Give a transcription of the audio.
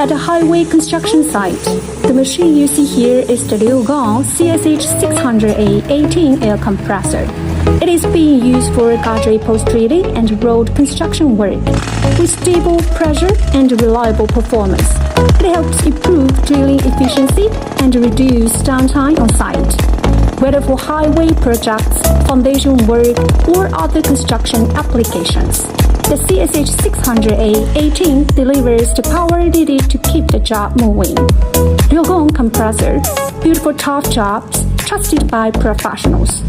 at a highway construction site. The machine you see here is the Liugong CSH600A18 air compressor. It is being used for guardrail post drilling and road construction work. With stable pressure and reliable performance, it helps improve drilling efficiency and reduce downtime on site. Whether for highway projects, foundation work, or other construction applications, the CSH600A18 delivers the power needed to keep the job moving. Liugong compressor, built for tough jobs, trusted by professionals.